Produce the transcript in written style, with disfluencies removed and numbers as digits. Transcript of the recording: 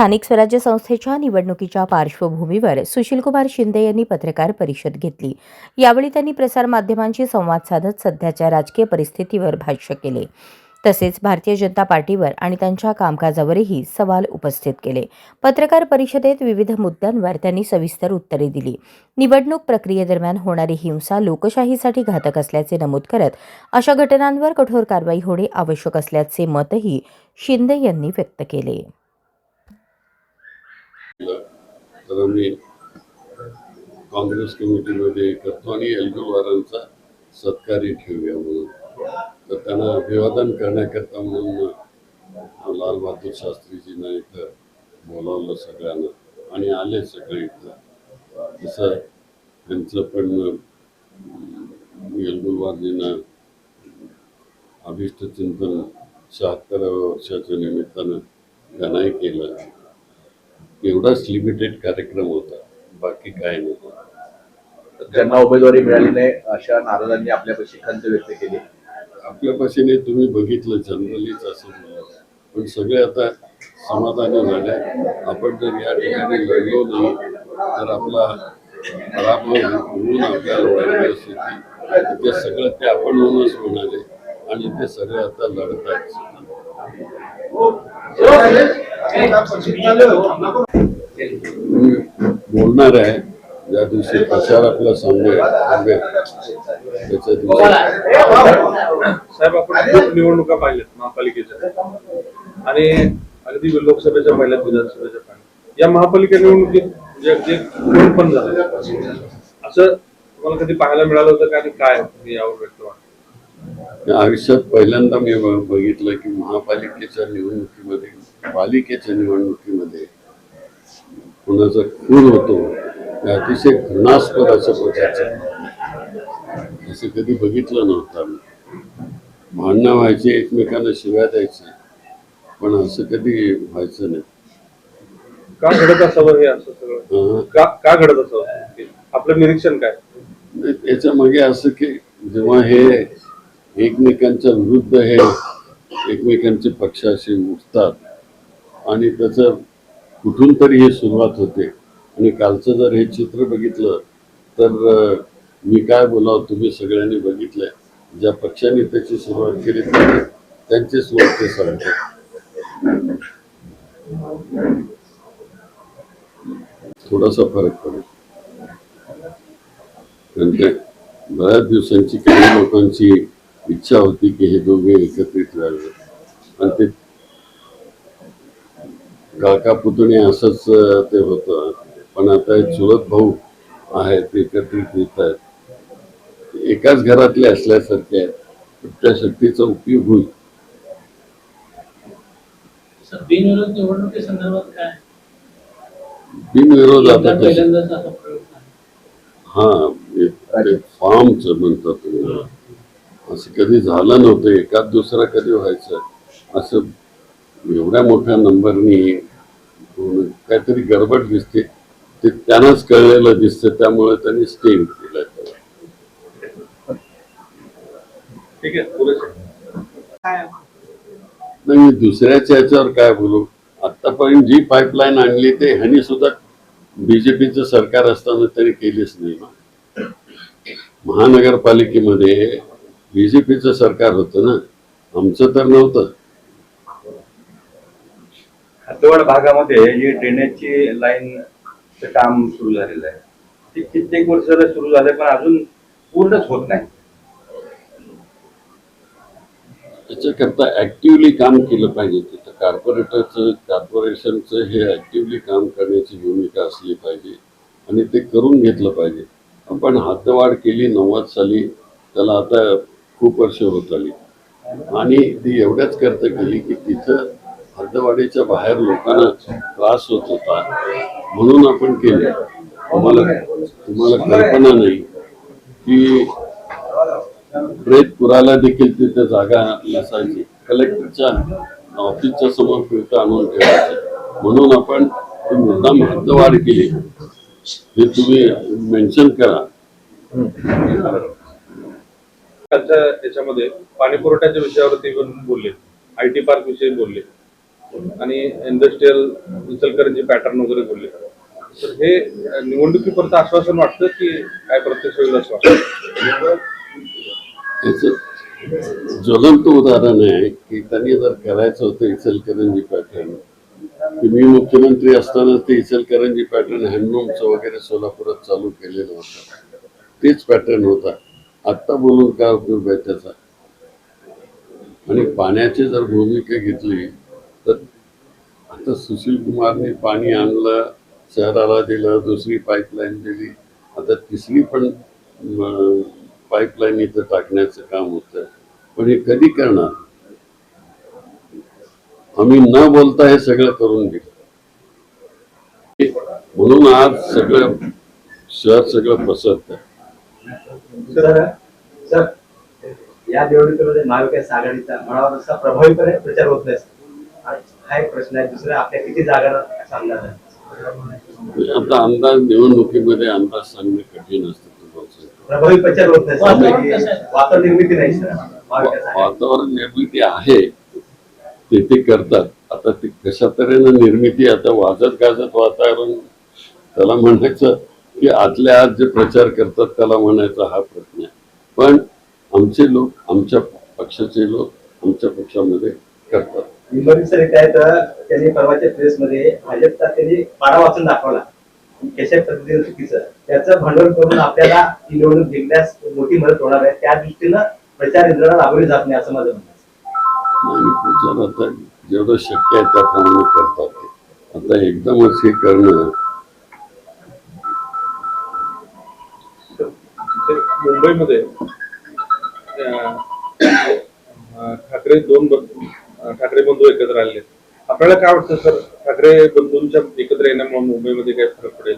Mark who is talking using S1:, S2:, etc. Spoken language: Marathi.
S1: स्थानिक स्वराज्य संस्थेच्या निवडणुकीच्या पार्श्वभूमीवर सुशीलकुमार शिंदे यांनी पत्रकार परिषद घेतली। यावेळी त्यांनी प्रसारमाध्यमांशी संवाद साधत सध्याच्या राजकीय परिस्थितीवर भाष्य केले। तसेच भारतीय जनता पार्टीवर आणि त्यांच्या कामकाजावरही सवाल उपस्थित केले। पत्रकार परिषदेत विविध मुद्द्यांवर त्यांनी सविस्तर उत्तरे दिली। निवडणूक प्रक्रियेदरम्यान होणारी हिंसा लोकशाहीसाठी घातक असल्याचे नमूद करत अशा घटनांवर कठोर कारवाई होणे आवश्यक असल्याचे मतही शिंदे यांनी व्यक्त केले।
S2: तर आम्ही काँग्रेस कमिटीमध्ये करतो आणि एल्गुलवारांचा सत्कारही ठेवूया म्हणून, तर त्यांना अभिवादन करण्याकरता म्हणून लाल बहादूर शास्त्रीजींना इथं बोलावलं सगळ्यांना आणि आले सगळे इथं। तसं त्यांचं पण एल्गुलवारजींना अभिष्ट चिंतन 76व्या वर्षाच्या निमित्तानं त्यांनाही केलं। एवढाच लिमिटेड कार्यक्रम होता, बाकी काय नव्हतं।
S3: ज्यांना उमेदवारी मिळाली नाही अशा नाराजांनी आपल्यापाशी खंत व्यक्त केली।
S2: आपल्यापाशी तुम्ही बघितलं जनरलीच असं झालं, पण सगळे आता समाधानी झाले। आपण जर या ठिकाणी लढलो नाही तर आपला पराभव होऊन आपल्याला वाईट स्थिती, ते सगळं ते आपण होऊनच होणार आहे आणि ते सगळे आता लढत आहेत। बोलणार आहे ज्या दिवशी प्रचार आपला थांबेल त्याच्या दिवशी।
S4: साहेब, आपण निवडणुका पाहिल्यात महापालिकेच्या आणि अगदी लोकसभेच्या पाहिल्यात, विधानसभेच्या पाहिल्यात। या महापालिका निवडणुकीत जे कोण पण झालं असं तुम्हाला कधी पाहायला मिळालं होतं का आणि काय यावर व्यक्त वाटतं?
S2: आयुष्यात पहिल्यांदा मी बघितलं की महापालिकेच्या निवडणुकीमध्ये, पालिकेच्या निवडणुकीमध्ये कुणाचा खून होतो हे अतिशय घृणास्पद असं प्रकारचं, असं कधी बघितलं नव्हतं आम्ही। भांडणं व्हायचे, एकमेकांना शिव्या द्यायचे, पण असं कधी व्हायचं नाही।
S4: का घडत असावं हे असं सगळं? का घडत असावं? आपलं निरीक्षण काय?
S2: त्याच्या मागे असं की जेव्हा हे एकमेकांच्या विरुद्ध हे एकमेकांचे पक्षाशी उठतात आणि त्याचं कुठून तरी हे सुरुवात होते। आणि कालचं जर हे चित्र बघितलं तर मी काय बोलावं, तुम्ही सगळ्यांनी बघितलंय। ज्या पक्षाने त्याची सुरुवात केली त्यांचेच लोक ते सांगतात। थोडासा फरक पडेल, कारण ते बऱ्याच दिवसांची काही लोकांची इच्छा होती की हे दोघे एकत्रित राहावे आणि ते काका पुतणे असंच ते होतं। पण आता एक चुलत भाऊ आहेत, एकत्रित येत आहेत, एकाच घरातले असल्यासारखे आहेत, त्या शक्तीचा उपयोग होईल।
S5: बिनविरोध निवडणुकीसंदर्भात काय?
S2: बिनविरोध आता फॉर्मच म्हणतात तुम्ही, असं कधी झालं नव्हतं। एकाच दुसरा कधी व्हायचं असं एवढ्या मोठ्या नंबरनी काहीतरी गडबड दिसते, ते त्यांनाच कळलेलं दिसतं, त्यामुळे त्यांनी स्टेम केलं।
S4: ठीक आहे,
S2: नाही दुसऱ्याच्या याच्यावर काय बोलू। आतापर्यंत जी पाईपलाईन आणली ते ह्यांनी सुद्धा बीजेपीचं सरकार असताना तरी केलीच नाही ना। महानगरपालिकेमध्ये बीजेपीचं सरकार होतं ना, आमचं तर नव्हतं।
S3: हद्दवाड भागामध्ये जी ड्रेनेजची लाईनचं काम सुरू झालेलं आहे, ते कित्येक वर्ष सुरू झाले पण अजून पूर्णच होत नाही।
S2: त्याच्याकरता ऍक्टिव्हली काम केलं पाहिजे। तिथं कॉर्पोरेशनचं हे ऍक्टिव्हली काम करण्याची भूमिका असली पाहिजे आणि ते करून घेतलं पाहिजे। आपण हद्दवाढ केली 90 साली, त्याला आता खूप वर्ष होत आली आणि ती एवढ्याच करता केली की तिथं हद्दवाढीच्या बाहेर लोकांना त्रास होत होता म्हणून आपण केले। तुम्हाला कल्पना नाही की प्रेत पुराला देखील तिथे जागा नसायची, कलेक्टरच्या ऑफिसच्या समोर फिरता आणून ठेवायचे, म्हणून आपण मुद्दाम हद्दवाढ केली। हे तुम्ही मेन्शन करा।
S4: याच्यामध्ये पाणी पुरवठ्याच्या विषयावरती बोलले, IT पार्क विषयी बोलले, आणि इंडस्ट्रीयल इचलकरंजी पॅटर्न वगैरे बोलले. तर हे निवडणुकीपर्यंत आश्वासन वाटतं की काय प्रत्यक्ष होईल असं वाटतं?
S2: याचं ज्वलंत उदाहरण आहे की त्यांनी जर करायचं होतं इचलकरंजी पॅटर्न, की मी मुख्यमंत्री असताना ते इचलकरंजी पॅटर्न हँडलूमचं वगैरे सोलापुरात चालू केलेलं होतं. तेच पॅटर्न होता. आत्ता बोलून काय उपयोग आहे त्याचा? आणि पाण्याची जर भूमिका घेतली तर आता सुशील कुमारने पाणी आणलं, शहराला दिलं, दुसरी पाईपलाईन दिली, आता तिसरी पण पाईपलाईन इथं टाकण्याचं काम होतं. पण हे कधी करणार? आम्ही न बोलता हे सगळं करून घेऊ. म्हणून आज सगळं शहर सगळं पसरत आहे.
S6: सर या निवडणुकीमध्ये महाविकास आघाडीचा म्हणावा तसा प्रभावीपणे प्रचार होत नाही. हा एक प्रश्न आहे. दुसरा, आपल्या किती जागा असा अंदाज आहे?
S2: आता अंदाज निवडणुकीमध्ये अंदाज सांगणं कठीण असतं.
S6: प्रभावी प्रचार होत नाही.
S5: वातावरण कसं आहे?
S6: वातावरण निर्मिती नाही सर महाविकास आघाडी.
S2: वातावरण निर्मिती आहे, ते करतात. आता ती कशा तऱ्हेनं निर्मिती, आता वाजत गाजत वातावरण त्याला म्हणायचं की आतल्या आत जे प्रचार करतात त्याला म्हणायचा हा प्रश्न आहे. पण आमचे लोक, आमच्या पक्षाचे लोक आमच्या पक्षामध्ये करतात.
S6: निंबर्डे सर काय तर त्यांनी परवाच्या प्रेसमध्ये भाजपचा त्यांनी पाडा वाचून दाखवला कशा पद्धतीने चुकीचं, त्याचं भांडवल करून आपल्याला ही निवडणूक जिंकण्यास मोठी मदत होणार आहे. त्या दृष्टीनं प्रचार यंत्रणा राबवली जात नाही असं माझं म्हणणं आहे.
S2: आणि प्रचार आता जेवढं शक्य आहे त्याप्रमाणे करतात ते. आता एकदमच हे करणं,
S4: मुंबईमध्ये ठाकरे बंधू एकत्र आले. आपल्याला काय वाटतं सर, ठाकरे बंधूंच्या एकत्र येण्यामुळे मुंबईमध्ये काय फरक पडेल?